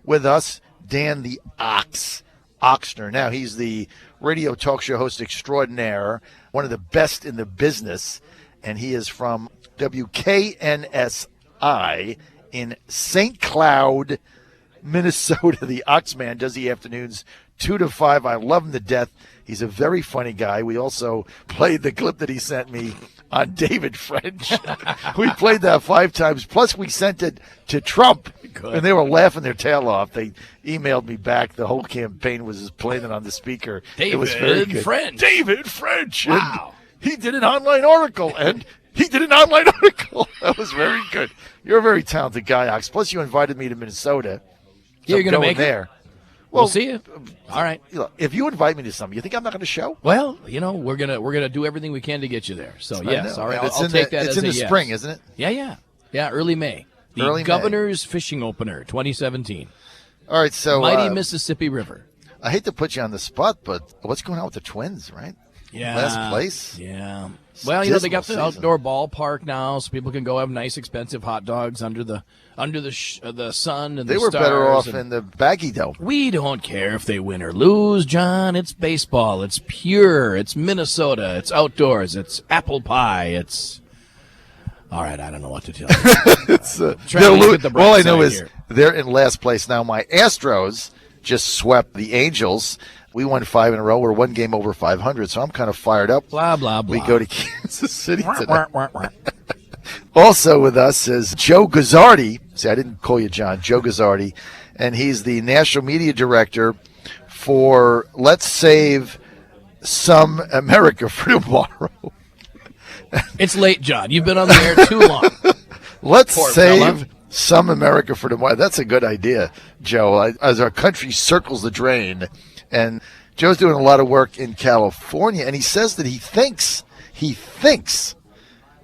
with us, Dan the Ox Ochsner. Now, he's the radio talk show host extraordinaire, one of the best in the business, and he is from WKNSI in St. Cloud, Minnesota. The Oxman does the afternoons 2 to 5. I love him to death. He's a very funny guy. We also played the clip that he sent me on David French. We played that 5 times. Plus, we sent it to Trump, and they were laughing their tail off. They emailed me back. The whole campaign was just playing it on the speaker. It was very good. David French. Wow. And he did an online article, and he did an online article. That was very good. You're a very talented guy, Ox. Plus, you invited me to Minnesota. So you're going to make there. it? We'll see you. All right. If you invite me to something, you think I'm not going to show? Well, we're gonna do everything we can to get you there. So yes, all right. I'll take that as a yes. It's in the spring, isn't it? Yeah. Early May. The Governor's Fishing Opener, 2017. All right. So Mighty Mississippi River. I hate to put you on the spot, but what's going on with the Twins, right? Yeah. Last place. Yeah. Well, they got the outdoor ballpark now, so people can go have nice, expensive hot dogs under the sun and they the were stars. better off in the baggy dome. We don't care if they win or lose, John. It's baseball. It's pure. It's Minnesota. It's outdoors. It's apple pie. It's all right. I don't know what to tell you. All I know is they're in last place now. My Astros just swept the Angels. We won 5 in a row. We're 1 game over 500, so I'm kind of fired up. Blah, blah, blah. We go to Kansas City today. Also with us is Joe Guzzardi. See, I didn't call you John. Joe Guzzardi. And he's the National Media Director for Let's Save Some America for Tomorrow. It's late, John. You've been on the air too long. Let's save some America for tomorrow. That's a good idea, Joe, as our country circles the drain. And Joe's doing a lot of work in California, and he says that he thinks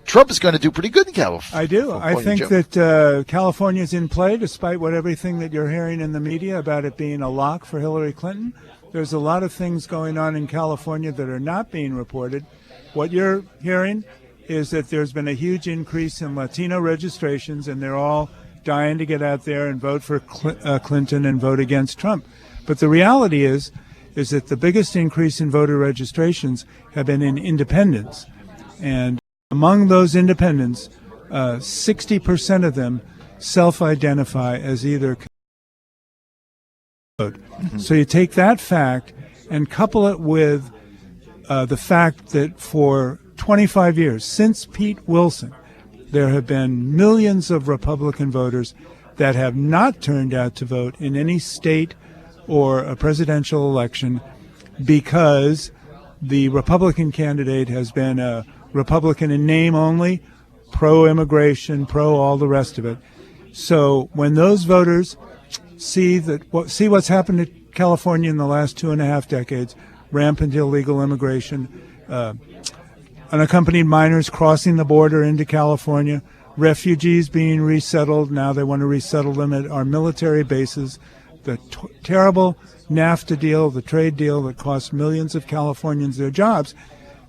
Trump is going to do pretty good in California. I do. I think that California is in play, despite everything that you're hearing in the media about it being a lock for Hillary Clinton. There's a lot of things going on in California that are not being reported. What you're hearing is that there's been a huge increase in Latino registrations, and they're all dying to get out there and vote for Clinton and vote against Trump. But the reality is that the biggest increase in voter registrations have been in independents. And among those independents, 60% of them self-identify as either vote. Mm-hmm. So you take that fact and couple it with the fact that for 25 years, since Pete Wilson, there have been millions of Republican voters that have not turned out to vote in any state or a presidential election because the Republican candidate has been a Republican in name only, pro-immigration, pro all the rest of it. So when those voters see what's happened to California in the last 2.5 decades, rampant illegal immigration, unaccompanied minors crossing the border into California, refugees being resettled, now they want to resettle them at our military bases, the terrible NAFTA deal, the trade deal that cost millions of Californians their jobs,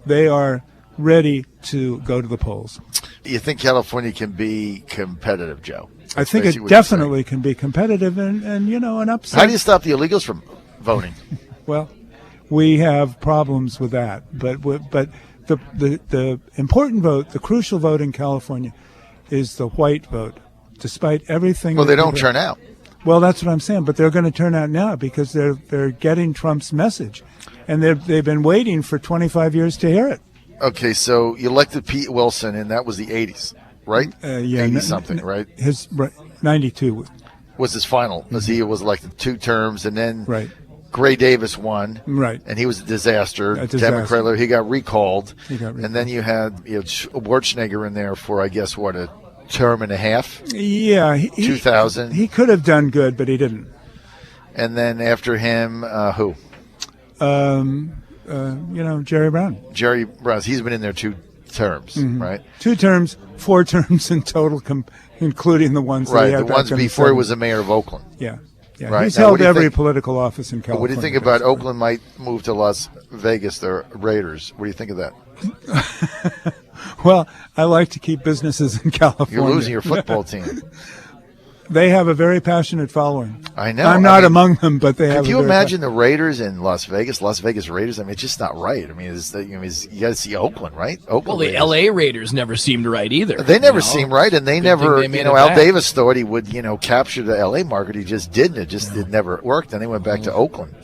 they are ready to go to the polls. You think California can be competitive, Joe? I think it definitely can be competitive and an upset. How do you stop the illegals from voting? Well, we have problems with that, but the important vote, the crucial vote in California is the white vote, despite everything. Well, they don't turn out. Well, that's what I'm saying, but they're going to turn out now because they're getting Trump's message, and they've been waiting for 25 years to hear it. Okay, so you elected Pete Wilson, and that was the 80s, right? Yeah, 80-something, right? His 92 was his final. Mm-hmm. He was elected 2 terms, and then right. Gray Davis won, right? And he was a disaster. Kevin Kraler, he got recalled. And then you had Schwarzenegger in there for, I guess, a term and a half. Yeah, 2000. He could have done good, but he didn't. And then after him, who? Jerry Brown. Jerry Brown. He's been in there 2 terms, mm-hmm. right? 2 terms, 4 terms in total, including the ones that he had the ones before he was the mayor of Oakland. Yeah. Yeah, right. He's held every political office in California. What do you think about Oakland might move to Las Vegas, the Raiders? What do you think of that? Well, I like to keep businesses in California. You're losing your football team. They have a very passionate following. I know. I'm not among them, but they have. Could you imagine the Raiders in Las Vegas Raiders? I mean, it's just not right. I mean, you got to see Oakland, right? Oakland. Well, the Raiders. L.A. Raiders never seemed right either. They never seemed right, and they never. they made Al it back. Davis thought he would, capture the L.A. market. He just didn't. It never worked. Then they went back to Oakland.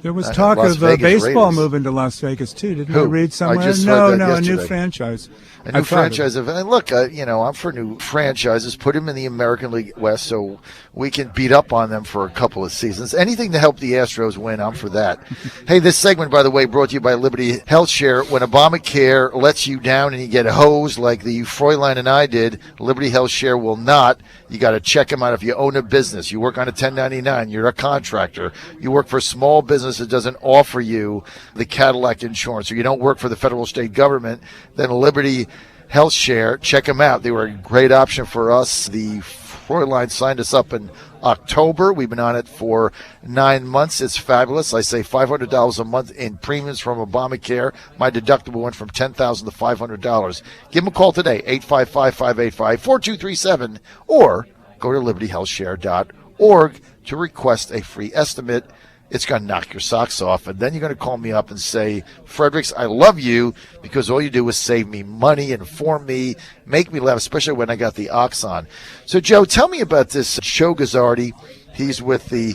There was talk Las of Vegas baseball Raiders. moving to Las Vegas too. Didn't Who? you read somewhere? I just read that a new yesterday. franchise. A new franchise. And look, I'm for new franchises. Put them in the American League West so we can beat up on them for a couple of seasons. Anything to help the Astros win, I'm for that. Hey, this segment, by the way, brought to you by Liberty Health Share. When Obamacare lets you down and you get hosed like the Fräulein and I did, Liberty Health Share will not. You got to check them out. If you own a business, you work on a 1099, you're a contractor, you work for a small business that doesn't offer you the Cadillac insurance, or you don't work for the federal or state government, then Liberty Health Share, check them out. They were a great option for us. The Fräulein signed us up in October. We've been on it for 9 months. It's fabulous. I say $500 a month in premiums from Obamacare. My deductible went from $10,000 to $500. Give them a call today, 855-585-4237, or go to libertyhealthshare.org to request a free estimate. It's going to knock your socks off, and then you're going to call me up and say, Fredericks, I love you because all you do is save me money, inform me, make me laugh, especially when I got the ox on. So, Joe, tell me about this Joe Guzzardi. He's with the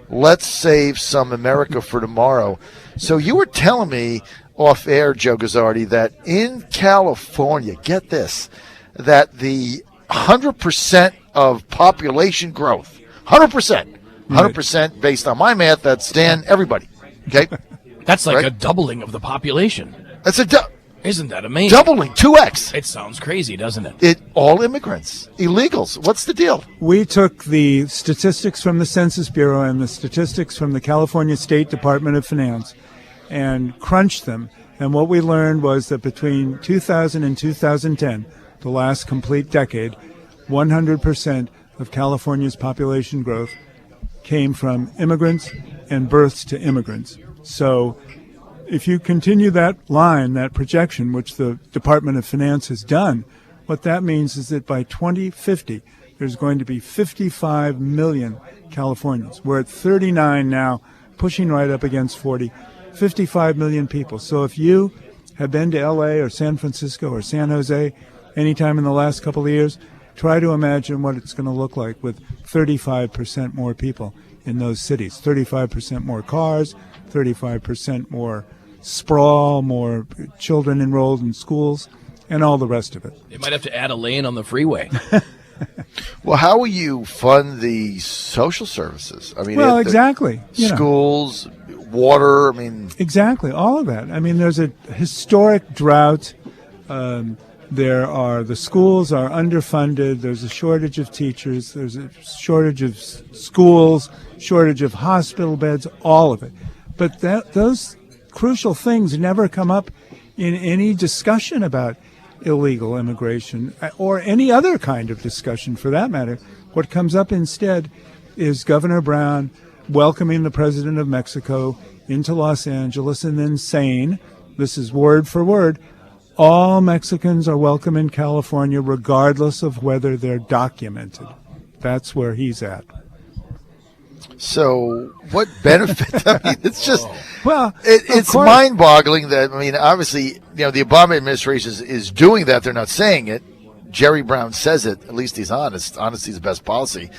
Let's Save Some America for Tomorrow. So you were telling me off air, Joe Guzzardi, that in California, get this, that the 100% of population growth, 100% based on my math, that's Dan, everybody. Okay? That's like Right? a doubling of the population. That's Isn't that amazing? doubling, 2x. It sounds crazy, doesn't it? All immigrants, illegals. What's the deal? We took the statistics from the Census Bureau and the statistics from the California State Department of Finance and crunched them. And what we learned was that between 2000 and 2010, the last complete decade, 100% of California's population growth came from immigrants and births to immigrants. So if you continue that line, that projection, which the Department of Finance has done, what that means is that by 2050, there's going to be 55 million Californians. We're at 39 now, pushing right up against 40, 55 million people. So if you have been to LA or San Francisco or San Jose anytime in the last couple of years, try to imagine what it's going to look like with 35% more people in those cities, 35% more cars, 35% more sprawl, more children enrolled in schools, and all the rest of it. They might have to add a lane on the freeway. Well, how will you fund the social services? I mean, Well, exactly. You know. Schools, water, I mean. Exactly, all of that. I mean, there's a historic drought. The schools are underfunded. There's a shortage of teachers. There's a shortage of schools, shortage of hospital beds, all of it. But those crucial things never come up in any discussion about illegal immigration or any other kind of discussion for that matter. What comes up instead is Governor Brown welcoming the president of Mexico into Los Angeles and then saying, this is word for word, all Mexicans are welcome in California regardless of whether they're documented. That's where he's at. So what benefit? I mean, it's just, Well, it's mind-boggling that, I mean, obviously, the Obama administration is doing that. They're not saying it. Jerry Brown says it. At least he's honest. Honesty is the best policy.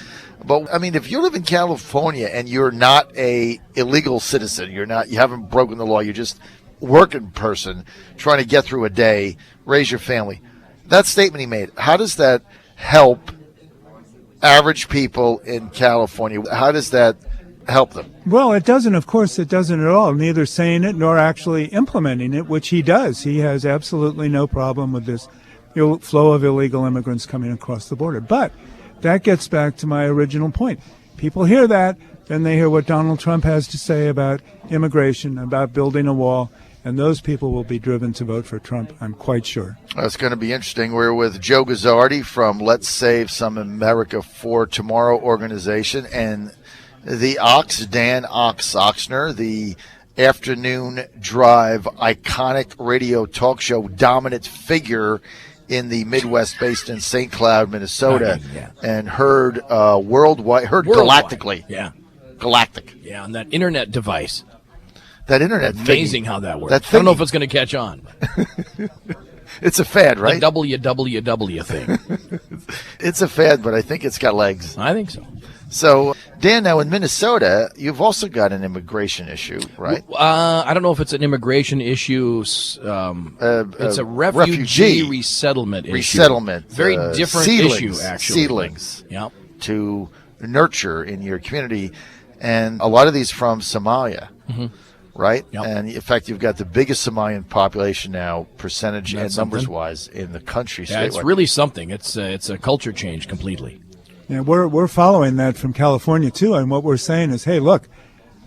But, I mean, if you live in California and you're not a illegal citizen, you haven't broken the law, you're just working person trying to get through a day, raise your family. That statement he made, how does that help average people in California? How does that help them? Well, it doesn't. Of course, it doesn't at all. Neither saying it nor actually implementing it, which he does. He has absolutely no problem with this flow of illegal immigrants coming across the border. But that gets back to my original point. People hear that, then they hear what Donald Trump has to say about immigration, about building a wall, and those people will be driven to vote for Trump, I'm quite sure. That's going to be interesting. We're with Joe Guzzardi from Let's Save Some America for Tomorrow organization and the Dan Ochsner, the afternoon drive iconic radio talk show dominant figure in the Midwest, based in St. Cloud, Minnesota, Yeah. and heard worldwide, galactically. Yeah. Galactic. Yeah, on that internet device. That internet Amazing thingy, how that works. that I don't know thingy. if it's going to catch on. It's a fad, right? The WWW thing. It's a fad, but I think it's got legs. I think so. So, Dan, now in Minnesota, you've also got an immigration issue, right? I don't know if it's an immigration issue. It's a refugee resettlement issue. Resettlement. Very different issue, actually. Seedlings Yep. to nurture in your community. And a lot of these from Somalia, right? Yep. And in fact, you've got the biggest Somalian population now, percentage That's and numbers something. wise, in the country. Yeah, it's statewide. really something. It's a culture change completely. Yeah, we're following that from California too, and what we're saying is, hey, look,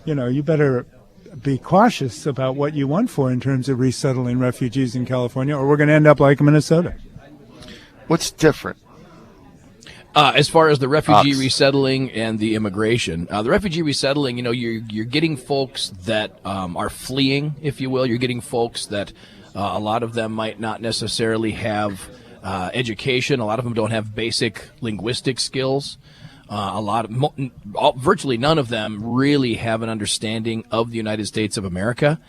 you better be cautious about what you want for in terms of resettling refugees in California, or we're going to end up like Minnesota. What's different? As far as the refugee Ox. resettling and the immigration, the refugee resettling, you're getting folks that are fleeing, if you will. You're getting folks that a lot of them might not necessarily have education. A lot of them don't have basic linguistic skills. Virtually none of them really have an understanding of the United States of America.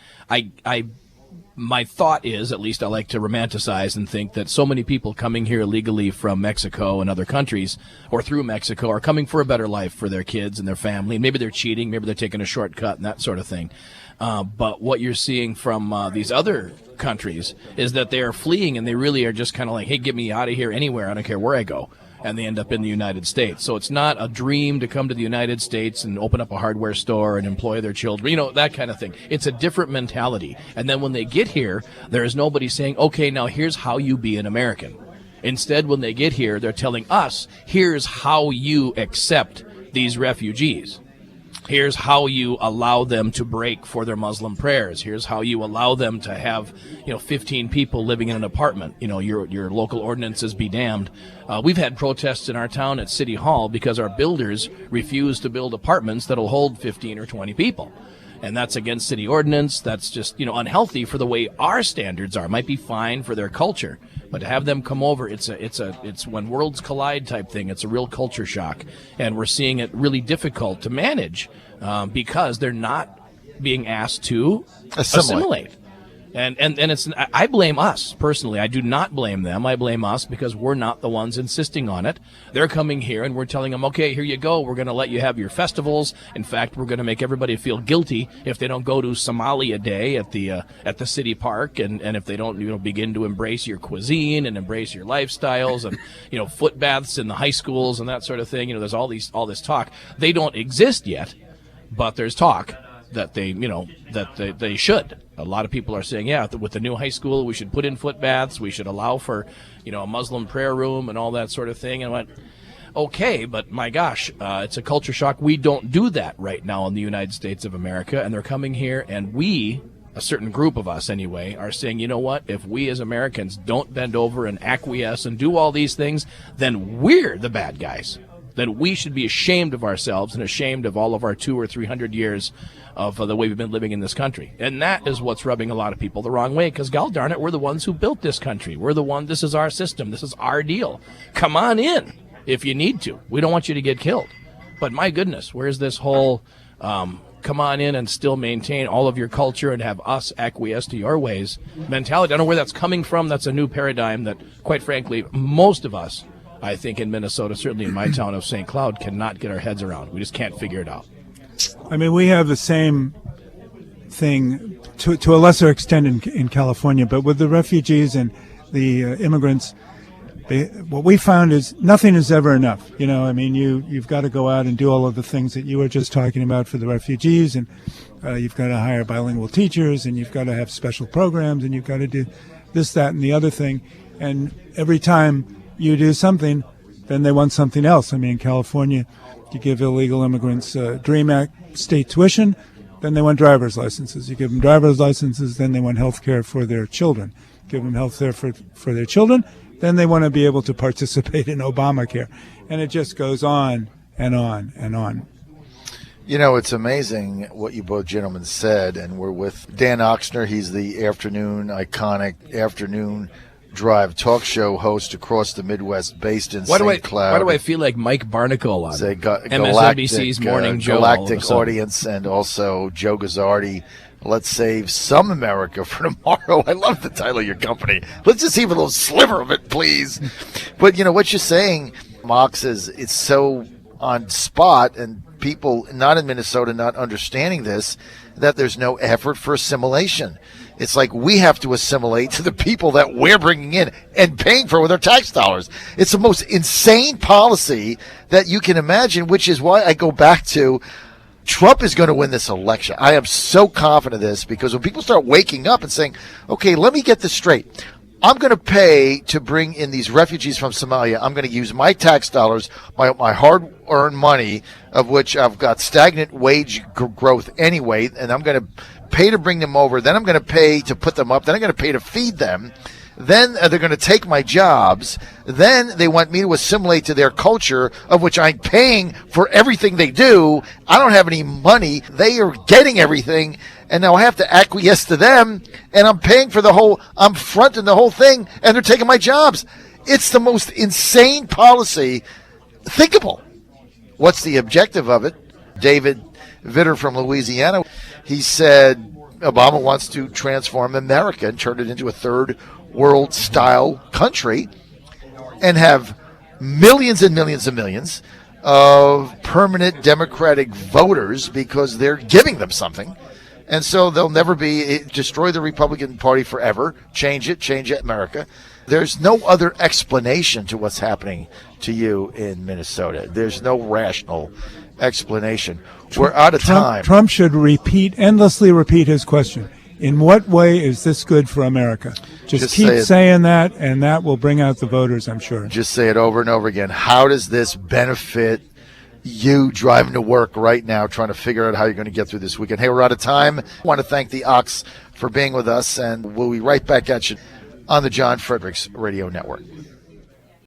My thought is, at least I like to romanticize and think that so many people coming here illegally from Mexico and other countries or through Mexico are coming for a better life for their kids and their family. Maybe they're cheating, maybe they're taking a shortcut and that sort of thing. But what you're seeing from these other countries is that they are fleeing and they really are just kind of like, hey, get me out of here anywhere. I don't care where I go. And they end up in the United States. So it's not a dream to come to the United States and open up a hardware store and employ their children, that kind of thing. It's a different mentality. And then when they get here, there is nobody saying, okay, now here's how you be an American. Instead, when they get here, they're telling us, here's how you accept these refugees. Here's how you allow them to break for their Muslim prayers. Here's how you allow them to have, 15 people living in an apartment. Your local ordinances be damned. We've had protests in our town at City Hall because our builders refuse to build apartments that'll hold 15 or 20 people. And that's against city ordinance. That's just, unhealthy for the way our standards are. Might be fine for their culture, but to have them come over, it's when worlds collide type thing. It's a real culture shock, and we're seeing it really difficult to manage because they're not being asked to assimilate. And it's, I blame us personally. I do not blame them. I blame us because we're not the ones insisting on it. They're coming here and we're telling them, okay, here you go. We're going to let you have your festivals. In fact, we're going to make everybody feel guilty if they don't go to Somalia Day at the city park, and if they don't begin to embrace your cuisine and embrace your lifestyles and foot baths in the high schools and that sort of thing. There's all this talk. They don't exist yet, but there's talk that they should. A lot of people are saying, yeah, with the new high school, we should put in foot baths. We should allow for, a Muslim prayer room and all that sort of thing. And I went, okay, but my gosh, it's a culture shock. We don't do that right now in the United States of America. And they're coming here, and we, a certain group of us anyway, are saying, you know what? If we as Americans don't bend over and acquiesce and do all these things, then we're the bad guys. Then we should be ashamed of ourselves and ashamed of all of our 200 or 300 years of the way we've been living in this country. And that is what's rubbing a lot of people the wrong way, because gol darn it, we're the ones who built this country. This is our system. This is our deal. Come on in if you need to. We don't want you to get killed. But my goodness, where's this whole come on in and still maintain all of your culture and have us acquiesce to your ways mentality? I don't know where that's coming from. That's a new paradigm that, quite frankly, most of us, I think in Minnesota, certainly in my town of St. Cloud, cannot get our heads around. We just can't figure it out. I mean, we have the same thing to a lesser extent in California, but with the refugees and the immigrants, what we found is nothing is ever enough. You've got to go out and do all of the things that you were just talking about for the refugees, and you've got to hire bilingual teachers, and you've got to have special programs, and you've got to do this, that, and the other thing. And every time you do something, then they want something else. I mean, in California, you give illegal immigrants DREAM Act state tuition, then they want driver's licenses. You give them driver's licenses, then they want health care for their children. Give them health care for their children, then they want to be able to participate in Obamacare. And it just goes on and on and on. It's amazing what you both gentlemen said, and we're with Dan Ochsner. He's the iconic afternoon Drive talk show host across the Midwest, based in Why St. Cloud. Why do I feel like Mike Barnacle on Say MSNBC's Morning Joe? Galactic audience, and also Joe Guzzardi. Let's save some America for tomorrow. I love the title of your company. Let's just save a little sliver of it, please. But, what you're saying, Mox, is it's so on spot, and people not in Minnesota not understanding this, that there's no effort for assimilation. It's like we have to assimilate to the people that we're bringing in and paying for with our tax dollars. It's the most insane policy that you can imagine, which is why I go back to Trump is going to win this election. I am so confident of this, because when people start waking up and saying, okay, let me get this straight. I'm going to pay to bring in these refugees from Somalia. I'm going to use my tax dollars, my hard-earned money, of which I've got stagnant wage growth anyway, and I'm going to pay to bring them over. Then I'm going to pay to put them up. Then I'm going to pay to feed them. Then they're going to take my jobs. Then they want me to assimilate to their culture, of which I'm paying for everything they do. I don't have any money. They are getting everything. And now I have to acquiesce to them. And I'm paying for I'm fronting the whole thing. And they're taking my jobs. It's the most insane policy thinkable. What's the objective of it? David Vitter from Louisiana, he said Obama wants to transform America and turn it into a third world style country and have millions and millions and millions of permanent Democratic voters, because they're giving them something. And so they'll never destroy the Republican Party forever, change it, America. There's no other explanation to what's happening to you in Minnesota. There's no rational explanation. We're out of time. Trump should endlessly repeat his question. In what way is this good for America? Just keep saying that, and that will bring out the voters, I'm sure. Just say it over and over again. How does this benefit you driving to work right now, trying to figure out how you're going to get through this weekend? Hey, we're out of time. I want to thank the Ox for being with us, and we'll be right back at you on the John Fredericks Radio Network.